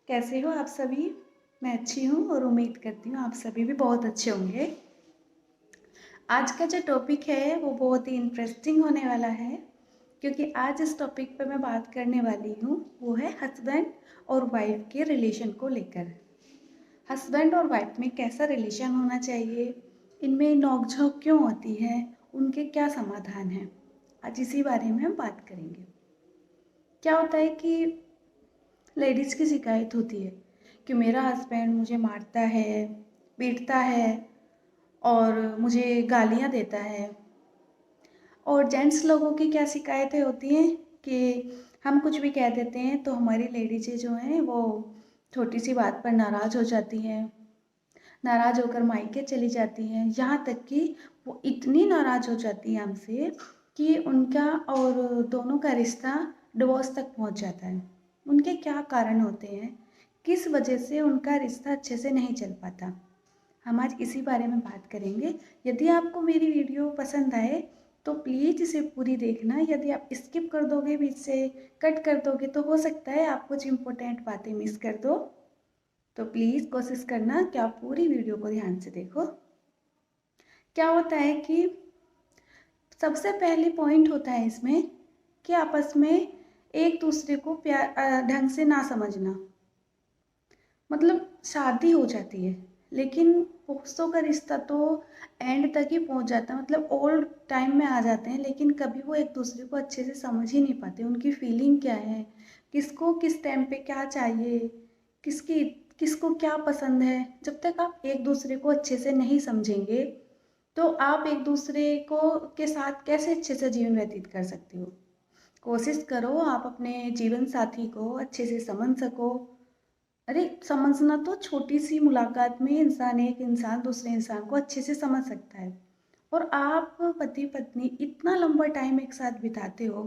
कैसे हो आप सभी? मैं अच्छी हूँ और उम्मीद करती हूँ आप सभी भी बहुत अच्छे होंगे। आज का जो टॉपिक है वो बहुत ही इंटरेस्टिंग होने वाला है, क्योंकि आज इस टॉपिक पे मैं बात करने वाली हूँ वो है हस्बैंड और वाइफ के रिलेशन को लेकर। हस्बैंड और वाइफ में कैसा रिलेशन होना चाहिए, इनमें नोक-झोंक क्यों होती है, उनके क्या समाधान हैं, आज इसी बारे में हम बात करेंगे। क्या होता है कि लेडीज़ की शिकायत होती है कि मेरा हस्बैंड मुझे मारता है, पीटता है और मुझे गालियाँ देता है। और जेंट्स लोगों की क्या शिकायतें होती हैं कि हम कुछ भी कह देते हैं तो हमारी लेडीज़ें जो हैं वो छोटी सी बात पर नाराज़ हो जाती हैं, नाराज़ होकर मायके चली जाती हैं। यहाँ तक कि वो इतनी नाराज़ हो जाती हैं हमसे कि उनका और दोनों का रिश्ता डिवोर्स तक पहुँच जाता है। उनके क्या कारण होते हैं, किस वजह से उनका रिश्ता अच्छे से नहीं चल पाता, हम आज इसी बारे में बात करेंगे। यदि आपको मेरी वीडियो पसंद आए तो प्लीज़ इसे पूरी देखना। यदि आप स्किप कर दोगे, बीच से कट कर दोगे, तो हो सकता है आप कुछ इम्पोर्टेंट बातें मिस कर दो। तो प्लीज़ कोशिश करना कि आप पूरी वीडियो को ध्यान से देखो। क्या होता है कि सबसे पहले पॉइंट होता है इसमें कि आपस में एक दूसरे को प्यार ढंग से ना समझना। मतलब शादी हो जाती है लेकिन पुख्तों का रिश्ता तो एंड तक ही पहुंच जाता है, मतलब ओल्ड टाइम में आ जाते हैं, लेकिन कभी वो एक दूसरे को अच्छे से समझ ही नहीं पाते। उनकी फीलिंग क्या है, किसको किस टाइम पे क्या चाहिए, किसकी किसको क्या पसंद है, जब तक आप एक दूसरे को अच्छे से नहीं समझेंगे तो आप एक दूसरे को के साथ कैसे अच्छे से जीवन व्यतीत कर सकते हो। कोशिश करो आप अपने जीवन साथी को अच्छे से समझ सको। अरे समझना तो छोटी सी मुलाकात में एक इंसान दूसरे इंसान को अच्छे से समझ सकता है। और आप पति पत्नी इतना लंबा टाइम एक साथ बिताते हो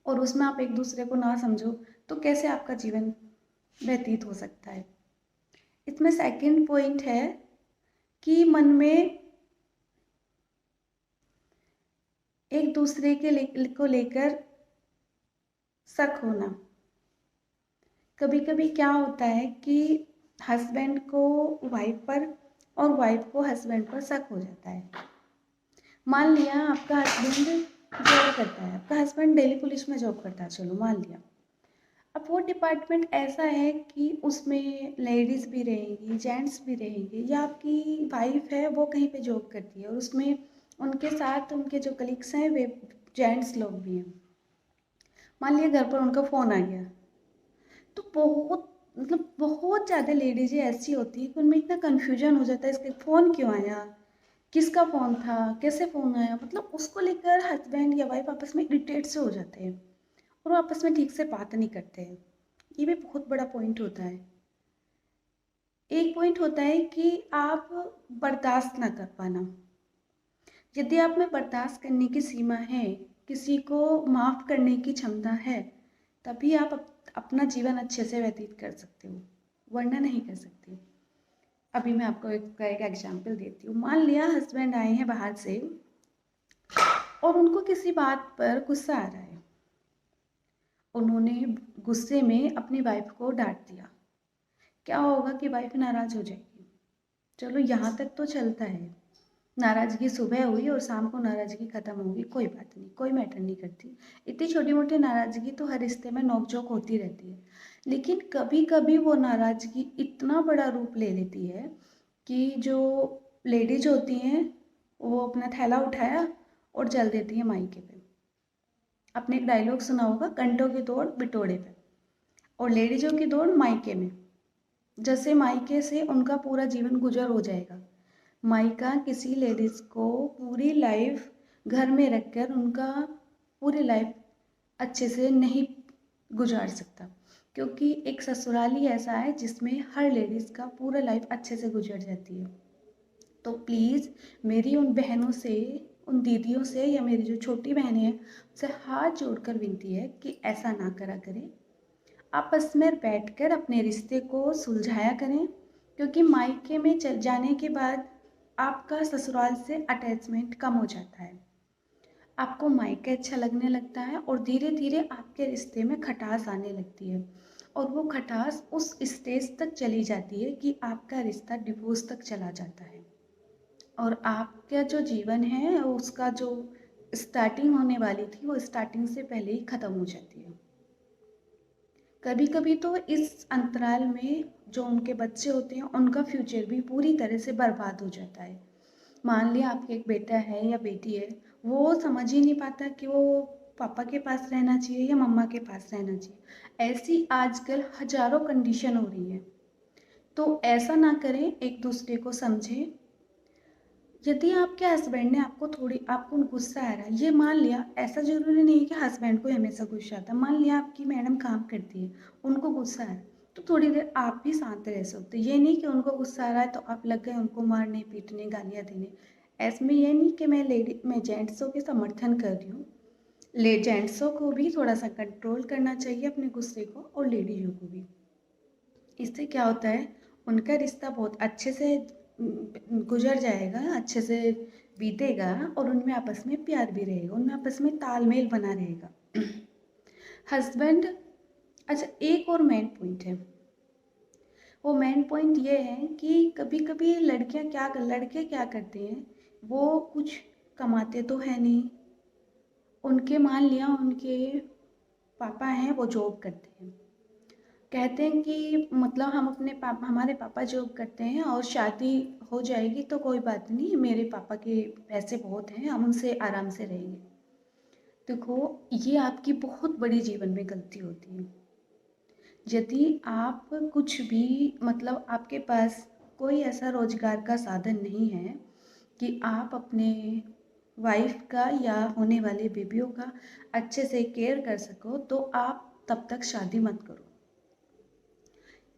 और उसमें आप एक दूसरे को ना समझो तो कैसे आपका जीवन व्यतीत हो सकता है। इसमें सेकंड पॉइंट है कि मन में एक दूसरे को लेकर शक होना। कभी कभी क्या होता है कि हस्बैंड को वाइफ पर और वाइफ को हस्बैंड पर शक हो जाता है। मान लिया आपका हस्बैंड जॉब करता है, आपका हस्बैंड दिल्ली पुलिस में जॉब करता है, चलो मान लिया। अब वो डिपार्टमेंट ऐसा है कि उसमें लेडीज़ भी रहेंगी, जेंट्स भी रहेंगे, या आपकी वाइफ है वो कहीं पे जॉब करती है और उसमें उनके साथ उनके जो कलीग्स हैं वे जेंट्स लोग भी हैं। मान लिया घर पर उनका फ़ोन आ गया तो बहुत मतलब बहुत ज़्यादा लेडीज़ें ऐसी होती है कि उनमें इतना कन्फ्यूजन हो जाता है, इसके फ़ोन क्यों आया, किसका फ़ोन था, कैसे फ़ोन आया, मतलब उसको लेकर हस्बैंड या वाइफ आपस में इरिटेट से हो जाते हैं और वो आपस में ठीक से बात नहीं करते हैं। ये भी बहुत बड़ा पॉइंट होता है। एक पॉइंट होता है कि आप बर्दाश्त ना कर पाना। यदि आप में बर्दाश्त करने की सीमा है, किसी को माफ़ करने की क्षमता है, तभी आप अपना जीवन अच्छे से व्यतीत कर सकते हो, वरना नहीं कर सकते। अभी मैं आपको एक एग्जांपल देती हूँ। मान लिया हस्बैंड आए हैं बाहर से और उनको किसी बात पर गुस्सा आ रहा है, उन्होंने गुस्से में अपनी वाइफ को डांट दिया। क्या होगा कि वाइफ नाराज़ हो जाएगी। चलो यहाँ तक तो चलता है, नाराज़गी सुबह हुई और शाम को नाराज़गी ख़त्म होगी, कोई बात नहीं, कोई मैटर नहीं करती। इतनी छोटी मोटी नाराज़गी तो हर रिश्ते में नोक-झोंक होती रहती है। लेकिन कभी कभी वो नाराज़गी इतना बड़ा रूप ले लेती है कि जो लेडीज होती हैं वो अपना थैला उठाया और चल देती हैं मायके पे। आपने एक डायलॉग सुना होगा, कंटों की दौड़ बिटोड़े पे, और लेडीजों की दौड़ मायके में। जैसे मायके से उनका पूरा जीवन गुजर हो जाएगा। मायका किसी लेडीज़ को पूरी लाइफ घर में रखकर उनका पूरी लाइफ अच्छे से नहीं गुजार सकता, क्योंकि एक ससुराल ही ऐसा है जिसमें हर लेडीज़ का पूरा लाइफ अच्छे से गुजर जाती है। तो प्लीज़ मेरी उन बहनों से, उन दीदियों से, या मेरी जो छोटी बहनें हैं उनसे हाथ जोड़कर विनती है कि ऐसा ना करा करें। आपस में बैठकर अपने रिश्ते को सुलझाया करें, क्योंकि मायके में चल जाने के बाद आपका ससुराल से अटैचमेंट कम हो जाता है, आपको मायके अच्छा लगने लगता है और धीरे धीरे आपके रिश्ते में खटास आने लगती है। और वो खटास उस स्टेज तक चली जाती है कि आपका रिश्ता डिवोर्स तक चला जाता है और आपका जो जीवन है उसका जो स्टार्टिंग होने वाली थी वो स्टार्टिंग से पहले ही ख़त्म हो जाती है। कभी कभी तो इस अंतराल में जो उनके बच्चे होते हैं उनका फ्यूचर भी पूरी तरह से बर्बाद हो जाता है। मान लिया आपके एक बेटा है या बेटी है, वो समझ ही नहीं पाता कि वो पापा के पास रहना चाहिए या मम्मा के पास रहना चाहिए। ऐसी आजकल हजारों कंडीशन हो रही है। तो ऐसा ना करें, एक दूसरे को समझें। यदि आपके हस्बैंड ने आपको गुस्सा आ रहा है, ये मान लिया, ऐसा जरूरी नहीं है कि हस्बैंड को हमेशा गुस्सा आता है। मान लिया आपकी मैडम काम करती है, उनको गुस्सा आ रहा है, तो थोड़ी देर आप भी शांत रह सकते हो। ये नहीं कि उनको गुस्सा आ रहा है तो आप लग गए उनको मारने पीटने गालियाँ देने। ऐसमें ये नहीं कि मैं जेंट्सों के समर्थन कर रही हूँ। जेंट्सों को भी थोड़ा सा कंट्रोल करना चाहिए अपने गुस्से को, और लेडीजों को भी। इससे क्या होता है, उनका रिश्ता बहुत अच्छे से गुजर जाएगा, अच्छे से बीतेगा, और उनमें आपस में प्यार भी रहेगा, उनमें आपस में तालमेल बना रहेगा। हस्बैंड, अच्छा एक और मेन पॉइंट है। वो मेन पॉइंट ये है कि कभी कभी लड़के क्या करते हैं, वो कुछ कमाते तो है नहीं। उनके मान लिया उनके पापा हैं, वो जॉब करते हैं, कहते हैं कि मतलब हमारे पापा जॉब करते हैं और शादी हो जाएगी तो कोई बात नहीं, मेरे पापा के पैसे बहुत हैं, हम उनसे आराम से रहेंगे। देखो, ये आपकी बहुत बड़ी जीवन में गलती होती है। यदि आप कुछ भी मतलब आपके पास कोई ऐसा रोजगार का साधन नहीं है कि आप अपने वाइफ का या होने वाले बेबियों का अच्छे से केयर कर सको, तो आप तब तक शादी मत करो।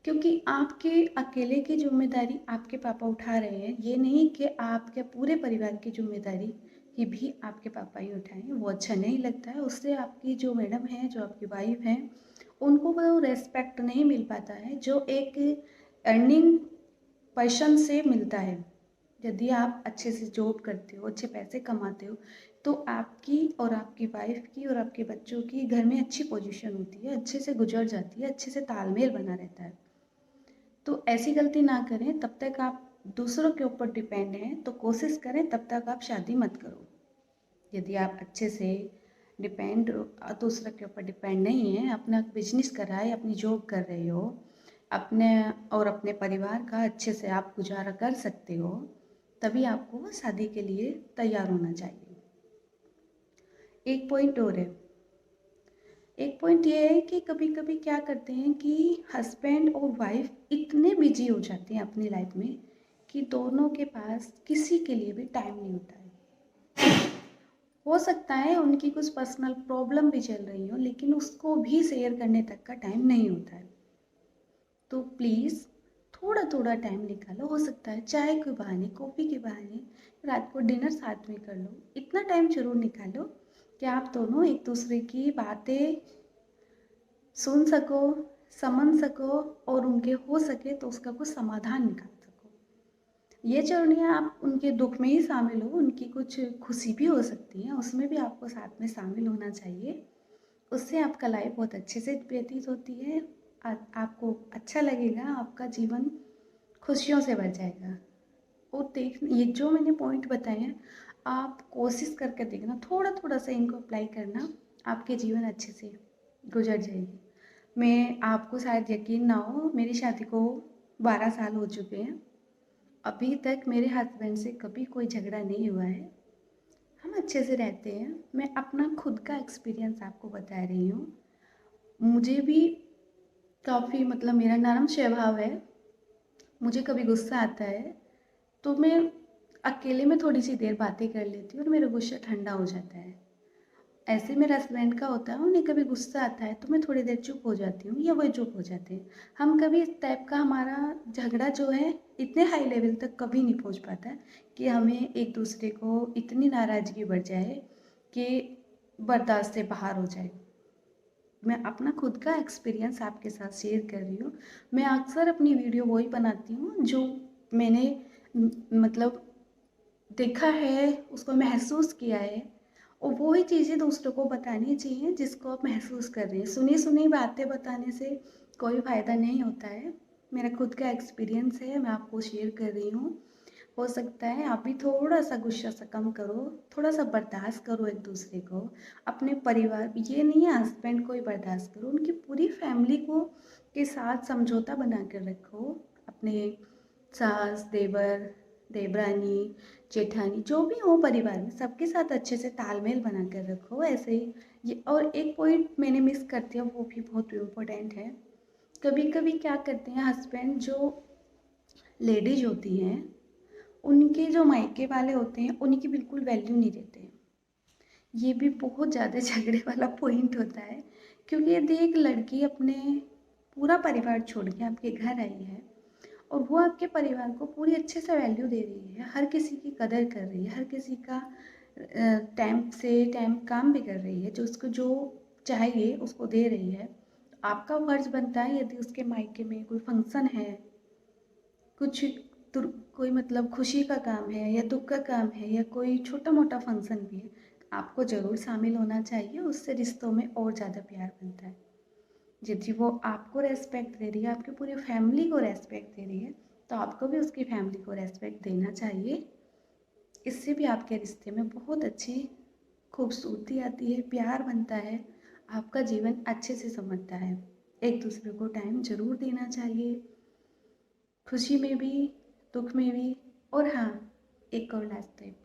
क्योंकि आपके अकेले की जिम्मेदारी आपके पापा उठा रहे हैं, ये नहीं कि आपके पूरे परिवार की जिम्मेदारी ही भी आपके पापा ही उठाएं। वो अच्छा नहीं लगता है, उससे आपकी जो मैडम है, जो आपकी वाइफ है, उनको वो रेस्पेक्ट नहीं मिल पाता है जो एक अर्निंग पर्सन से मिलता है। यदि आप अच्छे से जॉब करते हो, अच्छे पैसे कमाते हो, तो आपकी और आपकी वाइफ की और आपके बच्चों की घर में अच्छी पोजीशन होती है, अच्छे से गुजर जाती है, अच्छे से तालमेल बना रहता है। तो ऐसी गलती ना करें। तब तक आप दूसरों के ऊपर डिपेंड हैं तो कोशिश करें तब तक आप शादी मत करो। यदि आप अच्छे से डिपेंड दूसरों के ऊपर डिपेंड नहीं है, अपना बिजनेस कर रहा है, अपनी जॉब कर रहे हो, अपने और अपने परिवार का अच्छे से आप गुजारा कर सकते हो, तभी आपको शादी के लिए तैयार होना चाहिए। एक पॉइंट और है। एक पॉइंट ये है कि कभी कभी क्या करते हैं कि हस्बैंड और वाइफ इतने बिजी हो जाते हैं अपनी लाइफ में कि दोनों के पास किसी के लिए भी टाइम नहीं होता है। हो सकता है उनकी कुछ पर्सनल प्रॉब्लम भी चल रही हो, लेकिन उसको भी शेयर करने तक का टाइम नहीं होता है। तो प्लीज़ थोड़ा थोड़ा टाइम निकालो। हो सकता है चाय के बहाने, कॉफ़ी के बहाने, रात को डिनर साथ में कर लो। इतना टाइम जरूर निकालो कि आप दोनों एक दूसरे की बातें सुन सको, समझ सको, और उनके हो सके तो उसका कुछ समाधान निकाल सको। ये जरूरी है आप उनके दुख में ही शामिल हो, उनकी कुछ खुशी भी हो सकती है, उसमें भी आपको साथ में शामिल होना चाहिए। उससे आपका लाइफ बहुत अच्छे से व्यतीत होती है। आपको अच्छा लगेगा, आपका जीवन खुशियों से भर जाएगा। और देख, ये जो मैंने पॉइंट बताए हैं, आप कोशिश करके देखना, थोड़ा थोड़ा सा इनको अप्लाई करना, आपके जीवन अच्छे से गुजर जाएगी। मैं आपको शायद यकीन ना हो, मेरी शादी को 12 साल हो चुके हैं। अभी तक मेरे हस्बैंड से कभी कोई झगड़ा नहीं हुआ है, हम अच्छे से रहते हैं। मैं अपना खुद का एक्सपीरियंस आपको बता रही हूँ। मुझे भी काफ़ी मतलब मेरा नरम स्वभाव है, मुझे कभी गुस्सा आता है तो मैं अकेले में थोड़ी सी देर बातें कर लेती हूँ और मेरा गुस्सा ठंडा हो जाता है। ऐसे मेरा हस्बैंड का होता है, उन्हें कभी गुस्सा आता है तो मैं थोड़ी देर चुप हो जाती हूँ या वो चुप हो जाते हैं। हम कभी इस टाइप का हमारा झगड़ा जो है इतने हाई लेवल तक कभी नहीं पहुँच पाता कि हमें एक दूसरे को इतनी नाराज़गी बढ़ जाए कि बर्दाश्त से बाहर हो जाए। मैं अपना खुद का एक्सपीरियंस आपके साथ शेयर कर रही हूँ। मैं अक्सर अपनी वीडियो वही बनाती हूँ जो मैंने मतलब देखा है, उसको महसूस किया है, और वो ही चीज़ें दूसरों को बतानी चाहिए जिसको आप महसूस कर रहे हैं। सुनी सुनी बातें बताने से कोई फ़ायदा नहीं होता है। मेरा खुद का एक्सपीरियंस है, मैं आपको शेयर कर रही हूँ। हो सकता है आप भी थोड़ा-सा गुस्सा सा कम करो, थोड़ा-सा बर्दाश्त करो एक-दूसरे को। अपने परिवार, ये नहीं है हस्बैंड को ही बर्दाश्त करो, उनकी पूरी फैमिली को के साथ समझौता बना कर रखो। अपने सास, देवर, देवरानी, जेठानी जो भी हो परिवार में सबके साथ अच्छे से तालमेल बना कर रखो। ऐसे ही ये, और एक पॉइंट मैंने मिस कर दिया, वो भी बहुत इम्पोर्टेंट है। कभी-कभी क्या करते हैं हस्बैंड, जो लेडीज होती हैं, उनके जो मायके वाले होते हैं उनकी बिल्कुल वैल्यू नहीं देते हैं। ये भी बहुत ज़्यादा झगड़े वाला पॉइंट होता है, क्योंकि यदि एक लड़की अपने पूरा परिवार छोड़ के आपके घर आई है और वो आपके परिवार को पूरी अच्छे से वैल्यू दे रही है, हर किसी की कदर कर रही है, हर किसी का टाइम से टाइम काम भी कर रही है, जो उसको जो चाहिए उसको दे रही है, तो आपका फर्ज बनता है यदि उसके मायके में कोई फंक्शन है, कुछ कोई मतलब खुशी का काम है या दुख का काम है या कोई छोटा मोटा फंक्शन भी है, आपको ज़रूर शामिल होना चाहिए। उससे रिश्तों में और ज़्यादा प्यार बनता है। यदि वो आपको रेस्पेक्ट दे रही है, आपकी पूरी फैमिली को रेस्पेक्ट दे रही है, तो आपको भी उसकी फैमिली को रेस्पेक्ट देना चाहिए। इससे भी आपके रिश्ते में बहुत अच्छी खूबसूरती आती है, प्यार बनता है, आपका जीवन अच्छे से समझता है। एक दूसरे को टाइम ज़रूर देना चाहिए, खुशी में भी, दुख में भी। और हाँ, एक और लास्ट टिप,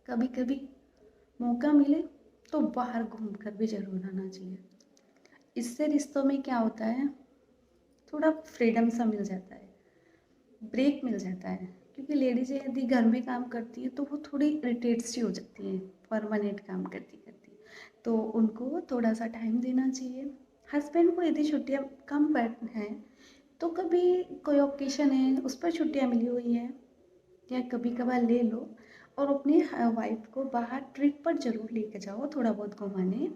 कभी कभी मौका मिले तो बाहर घूम कर भी ज़रूर आना चाहिए। इससे रिश्तों में क्या होता है, थोड़ा फ्रीडम सा मिल जाता है, ब्रेक मिल जाता है। क्योंकि लेडीज़ यदि घर में काम करती हैं तो वो थोड़ी इरिटेट सी हो जाती हैं परमानेंट काम करती करती, तो उनको थोड़ा सा टाइम देना चाहिए। हस्बैंड को यदि छुट्टियाँ कम पर हैं तो कभी कोई ओकेशन है उस पर छुट्टियाँ मिली हुई हैं, या कभी कभार ले लो और अपनी वाइफ को बाहर ट्रिप पर ज़रूर लेके जाओ, थोड़ा बहुत घुमाने।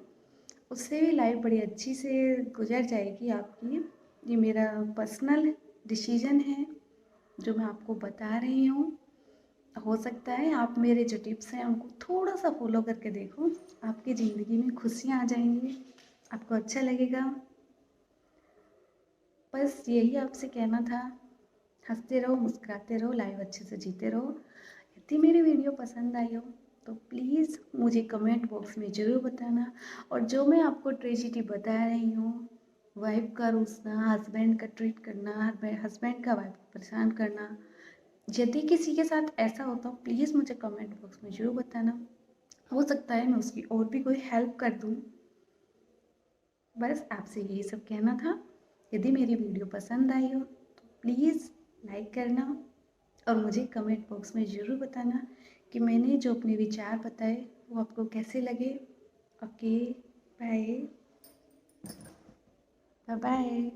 उससे भी लाइफ बड़ी अच्छी से गुजर जाएगी आपकी। ये मेरा पर्सनल डिसीजन है जो मैं आपको बता रही हूँ। हो सकता है आप मेरे जो टिप्स हैं उनको थोड़ा सा फॉलो करके देखो, आपकी ज़िंदगी में खुशियाँ आ जाएंगी, आपको अच्छा लगेगा। बस यही आपसे कहना था। हंसते रहो, मुस्कुराते रहो, लाइफ अच्छे से जीते रहो। यदि मेरी वीडियो पसंद आई हो तो प्लीज़ मुझे कमेंट बॉक्स में ज़रूर बताना। और जो मैं आपको ट्रेजिडी बता रही हूँ, वाइफ का रूसना, हस्बैंड का ट्रीट करना, हस्बैंड का वाइफ को परेशान करना, यदि किसी के साथ ऐसा होता हो प्लीज़ मुझे कमेंट बॉक्स में ज़रूर बताना। हो सकता है मैं उसकी और भी कोई हेल्प कर दूँ। बस आपसे यही सब कहना था। यदि मेरी वीडियो पसंद आई हो तो प्लीज़ लाइक करना और मुझे कमेंट बॉक्स में ज़रूर बताना कि मैंने जो अपने विचार बताए वो आपको कैसे लगे। Okay, bye bye.